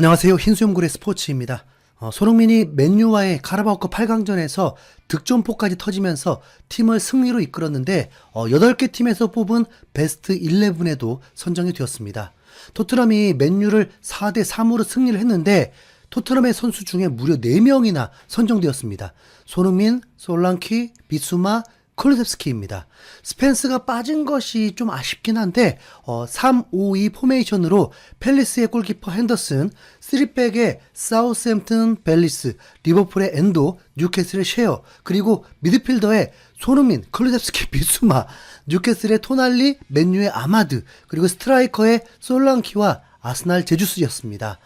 안녕하세요. 흰수염고래 스포츠입니다. 손흥민이 맨유와의 카라바오컵 8강전에서 득점포까지 터지면서 팀을 승리로 이끌었는데 8개 팀에서 뽑은 베스트 11에도 선정이 되었습니다. 토트넘이 맨유를 4대3으로 승리를 했는데 토트넘의 선수 중에 무려 4명이나 선정되었습니다. 손흥민, 솔랑키, 비수마, 쿨루셉스키입니다. 스펜스가 빠진 것이 좀 아쉽긴 한데 3-5-2 포메이션으로 팰리스의 골키퍼 핸더슨, 3백의 사우스햄튼 벨리스, 리버풀의 엔도, 뉴캐슬의 셰어, 그리고 미드필더의 손흥민, 쿨루셉스키, 비수마, 뉴캐슬의 토날리, 맨유의 아마드, 그리고 스트라이커의 솔랑키와 아스날 제주스였습니다.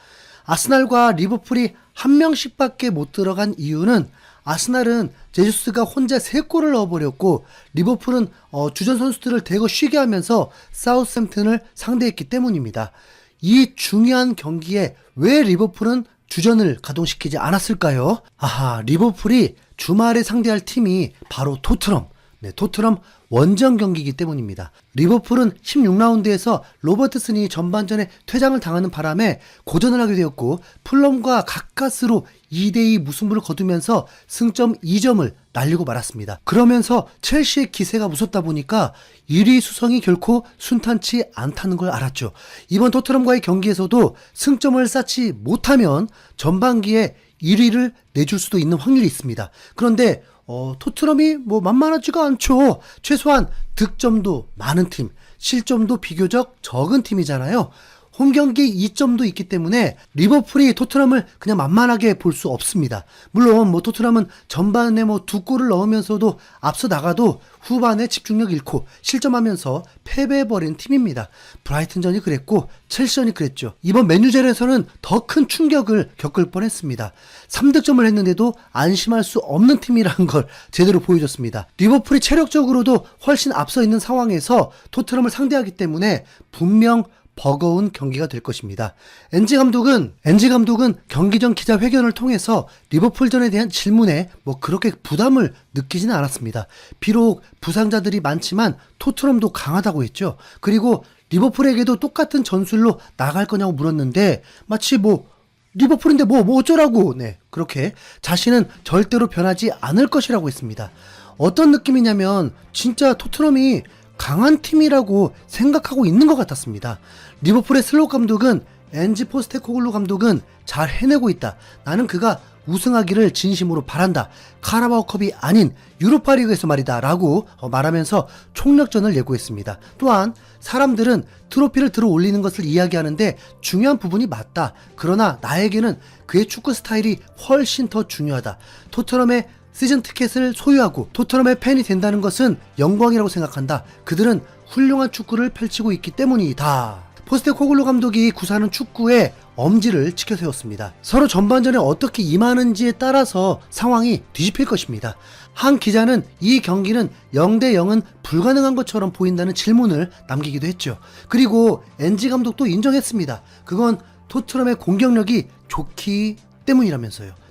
아스날과 리버풀이 한 명씩밖에 못 들어간 이유는 아스날은 제주스가 혼자 3골을 넣어버렸고 리버풀은 주전 선수들을 대거 쉬게 하면서 사우스햄튼을 상대했기 때문입니다. 이 중요한 경기에 왜 리버풀은 주전을 가동시키지 않았을까요? 리버풀이 주말에 상대할 팀이 바로 토트넘. 토트넘 원정 경기이기 때문입니다. 리버풀은 16라운드에서 로버트슨이 전반전에 퇴장을 당하는 바람에 고전을 하게 되었고 풀럼과 가까스로 2대2 무승부를 거두면서 승점 2점을 날리고 말았습니다. 그러면서 첼시의 기세가 무섭다 보니까 1위 수성이 결코 순탄치 않다는 걸 알았죠. 이번 토트넘과의 경기에서도 승점을 쌓지 못하면 전반기에 1위를 내줄 수도 있는 확률이 있습니다. 그런데 토트넘이 만만하지가 않죠. 최소한 득점도 많은 팀, 실점도 비교적 적은 팀이잖아요. 홈경기 2점도 있기 때문에 리버풀이 토트넘을 그냥 만만하게 볼 수 없습니다. 물론 토트넘은 전반에 2골을 넣으면서도 앞서 나가도 후반에 집중력 잃고 실점하면서 패배해버린 팀입니다. 브라이튼전이 그랬고 첼시전이 그랬죠. 이번 맨유전에서는 더 큰 충격을 겪을 뻔했습니다. 3득점을 했는데도 안심할 수 없는 팀이라는 걸 제대로 보여줬습니다. 리버풀이 체력적으로도 훨씬 앞서 있는 상황에서 토트넘을 상대하기 때문에 분명 버거운 경기가 될 것입니다. 엔지 감독은 경기 전 기자회견을 통해서 리버풀전에 대한 질문에 그렇게 부담을 느끼지는 않았습니다. 비록 부상자들이 많지만 토트넘도 강하다고 했죠. 그리고 리버풀에게도 똑같은 전술로 나갈 거냐고 물었는데 마치 리버풀인데 어쩌라고 그렇게 자신은 절대로 변하지 않을 것이라고 했습니다. 어떤 느낌이냐면 진짜 토트넘이 강한 팀이라고 생각하고 있는 것 같았습니다. 리버풀의 슬롯 감독은 엔지 포스테코글루 감독은 잘 해내고 있다. 나는 그가 우승하기를 진심으로 바란다. 카라바오컵이 아닌 유로파리그에서 말이다 라고 말하면서 총력전을 예고했습니다. 또한 사람들은 트로피를 들어 올리는 것을 이야기하는데 중요한 부분이 맞다. 그러나 나에게는 그의 축구 스타일이 훨씬 더 중요하다. 토트넘의 시즌 티켓을 소유하고 토트넘의 팬이 된다는 것은 영광이라고 생각한다. 그들은 훌륭한 축구를 펼치고 있기 때문이다. 포스테코글루 감독이 구사하는 축구에 엄지를 치켜 세웠습니다. 서로 전반전에 어떻게 임하는지에 따라서 상황이 뒤집힐 것입니다. 한 기자는 이 경기는 0대0은 불가능한 것처럼 보인다는 질문을 남기기도 했죠. 그리고 엔지 감독도 인정했습니다. 그건 토트넘의 공격력이 좋기 때문이라면서요.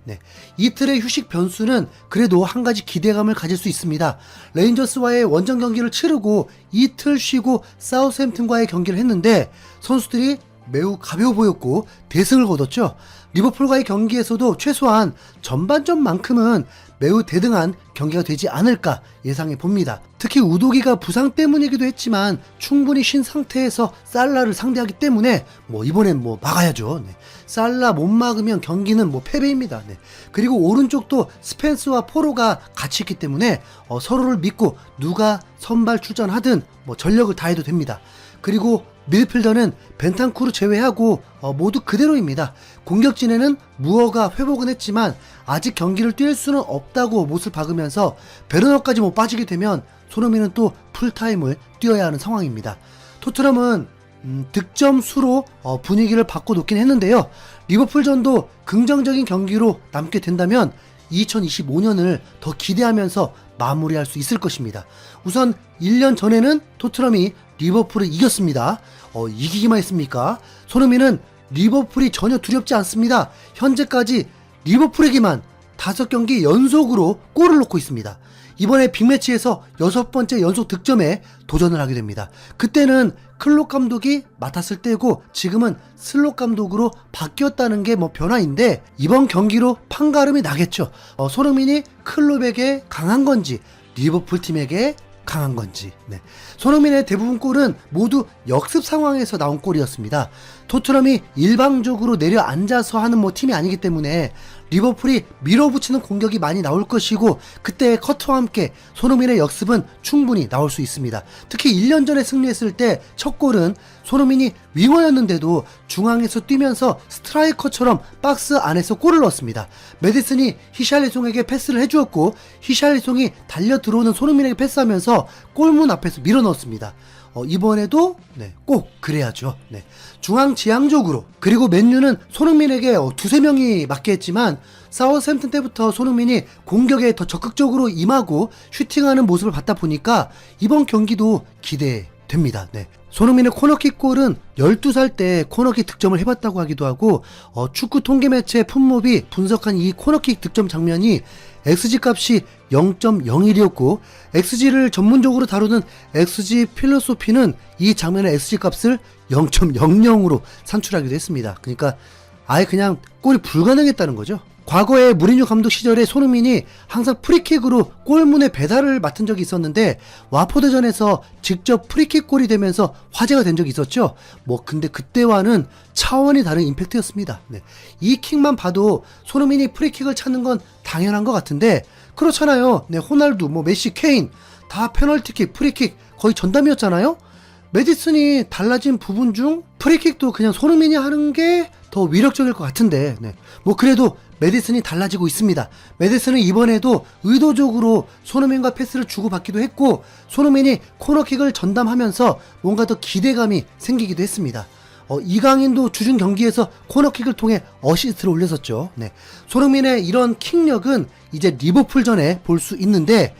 이틀의 휴식 변수는 그래도 한 가지 기대감을 가질 수 있습니다. 레인저스와의 원정 경기를 치르고 이틀 쉬고 사우스햄튼과의 경기를 했는데 선수들이 매우 가벼워 보였고 대승을 거뒀죠. 리버풀과의 경기에서도 최소한 전반전만큼은 매우 대등한 경기가 되지 않을까 예상해 봅니다. 특히 우도기가 부상 때문이기도 했지만 충분히 쉰 상태에서 살라를 상대하기 때문에 이번엔 막아야죠. 살라 못 막으면 경기는 패배입니다. 그리고 오른쪽도 스펜스와 포로가 같이 있기 때문에 서로를 믿고 누가 선발 출전하든 전력을 다해도 됩니다. 그리고 미드필더는 벤탄쿠르 제외하고 모두 그대로입니다. 공격진에는 무어가 회복은 했지만 아직 경기를 뛸 수는 없다고 못을 박으면서 베르너까지 빠지게 되면 손흥민은 또 풀타임을 뛰어야 하는 상황입니다. 토트넘은 득점 수로 분위기를 바꿔놓긴 했는데요. 리버풀전도 긍정적인 경기로 남게 된다면 2025년을 더 기대하면서 마무리할 수 있을 것입니다. 우선 1년 전에는 토트넘이 리버풀을 이겼습니다. 이기기만 했습니까? 손흥민은 리버풀이 전혀 두렵지 않습니다. 현재까지 리버풀에게만 5경기 연속으로 골을 넣고 있습니다. 이번에 빅매치에서 6번째 연속 득점에 도전을 하게 됩니다. 그때는 클록 감독이 맡았을 때고 지금은 슬롯 감독으로 바뀌었다는 게 뭐 변화인데 이번 경기로 판가름이 나겠죠. 손흥민이 클롭에게 강한 건지 리버풀 팀에게 강한 건지. 네. 손흥민의 대부분 골은 모두 역습 상황에서 나온 골이었습니다. 토트넘이 일방적으로 내려앉아서 하는 뭐 팀이 아니기 때문에 리버풀이 밀어붙이는 공격이 많이 나올 것이고 그때의 커트와 함께 손흥민의 역습은 충분히 나올 수 있습니다. 특히 1년 전에 승리했을 때 첫 골은 손흥민이 윙어였는데도 중앙에서 뛰면서 스트라이커처럼 박스 안에서 골을 넣었습니다. 메디슨이 히샬리송에게 패스를 해주었고 히샬리송이 달려 들어오는 손흥민에게 패스하면서 골문 앞에서 밀어 넣었습니다. 이번에도 꼭 그래야죠. 중앙지향적으로. 그리고 맨유는 손흥민에게 두세 명이 맞게 했지만 사우스햄튼 때부터 손흥민이 공격에 더 적극적으로 임하고 슈팅하는 모습을 봤다 보니까 이번 경기도 기대됩니다. 손흥민의 코너킥 골은 12살 때 코너킥 득점을 해봤다고 하기도 하고 축구 통계 매체 풋몹이 분석한 이 코너킥 득점 장면이 XG 값이 0.01이었고 XG를 전문적으로 다루는 XG 필로소피는 이 장면의 XG 값을 0.00으로 산출하기도 했습니다. 그러니까 아예 그냥 골이 불가능했다는 거죠. 과거에 무리뉴 감독 시절에 손흥민이 항상 프리킥으로 골문에 배달을 맡은 적이 있었는데 와포드전에서 직접 프리킥 골이 되면서 화제가 된 적이 있었죠. 근데 그때와는 차원이 다른 임팩트였습니다. 이 킥만 봐도 손흥민이 프리킥을 찾는 건 당연한 것 같은데 그렇잖아요. 호날두, 메시, 케인 다 페널티킥, 프리킥 거의 전담이었잖아요. 메디슨이 달라진 부분 중 프리킥도 그냥 손흥민이 하는 게 더 위력적일 것 같은데 그래도 메디슨이 달라지고 있습니다. 메디슨은 이번에도 의도적으로 손흥민과 패스를 주고받기도 했고 손흥민이 코너킥을 전담하면서 뭔가 더 기대감이 생기기도 했습니다. 이강인도 주중 경기에서 코너킥을 통해 어시스트를 올렸었죠. 손흥민의 이런 킥력은 이제 리버풀전에 볼 수 있는데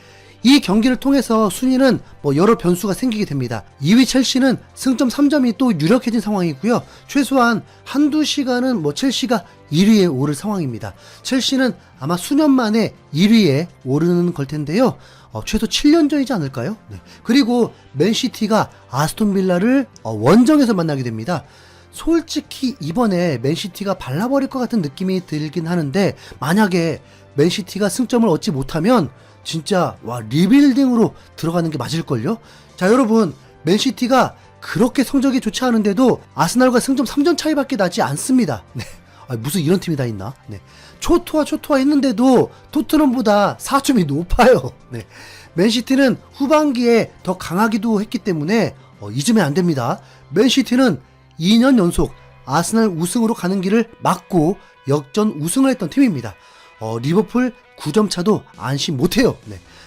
이 경기를 통해서 순위는 여러 변수가 생기게 됩니다. 2위 첼시는 승점 3점이 또 유력해진 상황이고요. 최소한 한두 시간은 첼시가 1위에 오를 상황입니다. 첼시는 아마 수년 만에 1위에 오르는 걸 텐데요. 최소 7년 전이지 않을까요? 그리고 맨시티가 아스톤빌라를 원정에서 만나게 됩니다. 솔직히 이번에 맨시티가 발라버릴 것 같은 느낌이 들긴 하는데 만약에 맨시티가 승점을 얻지 못하면 진짜 리빌딩으로 들어가는 게 맞을걸요? 자, 여러분, 맨시티가 그렇게 성적이 좋지 않은데도 아스날과 승점 3점 차이밖에 나지 않습니다. 무슨 이런 팀이 다 있나? 초토화 했는데도 토트넘보다 4점이 높아요. 맨시티는 후반기에 더 강하기도 했기 때문에 잊으면 안 됩니다. 맨시티는 2년 연속 아스날 우승으로 가는 길을 막고 역전 우승을 했던 팀입니다. 리버풀 9점 차도 안심 못해요.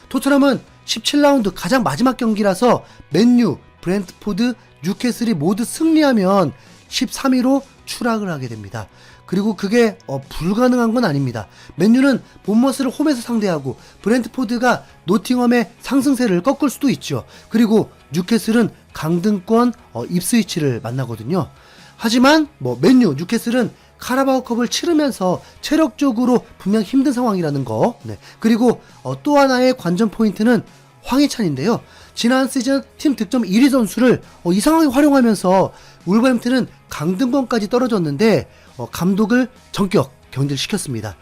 토트넘은 17라운드 가장 마지막 경기라서 맨유, 브렌트포드, 뉴캐슬이 모두 승리하면 13위로 추락을 하게 됩니다. 그리고 그게 불가능한 건 아닙니다. 맨유는 본머스를 홈에서 상대하고 브렌트포드가 노팅엄의 상승세를 꺾을 수도 있죠. 그리고 뉴캐슬은 강등권 입스위치를 만나거든요. 하지만 맨유, 뉴캐슬은 카라바오컵을 치르면서 체력적으로 분명 힘든 상황이라는 거. 그리고 또 하나의 관전 포인트는 황희찬인데요. 지난 시즌 팀 득점 1위 선수를 이상하게 활용하면서 울버햄튼은 강등권까지 떨어졌는데 감독을 전격 경질시켰습니다.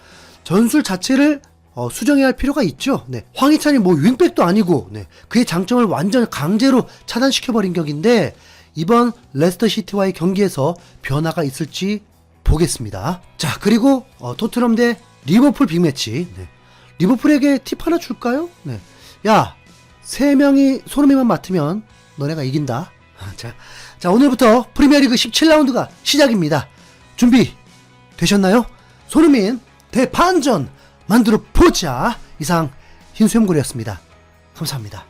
전술 자체를 수정해야 할 필요가 있죠. 황희찬이 윙백도 아니고 그의 장점을 완전 강제로 차단시켜버린 격인데 이번 레스터시티와의 경기에서 변화가 있을지 보겠습니다. 자, 그리고 토트넘 대 리버풀 빅매치. 리버풀에게 팁 하나 줄까요? 야, 3명이 손흥민만 맡으면 너네가 이긴다. 자, 오늘부터 프리미어리그 17라운드가 시작입니다. 준비 되셨나요? 손흥민 대반전 만들어 보자. 이상 흰수염고래였습니다. 감사합니다.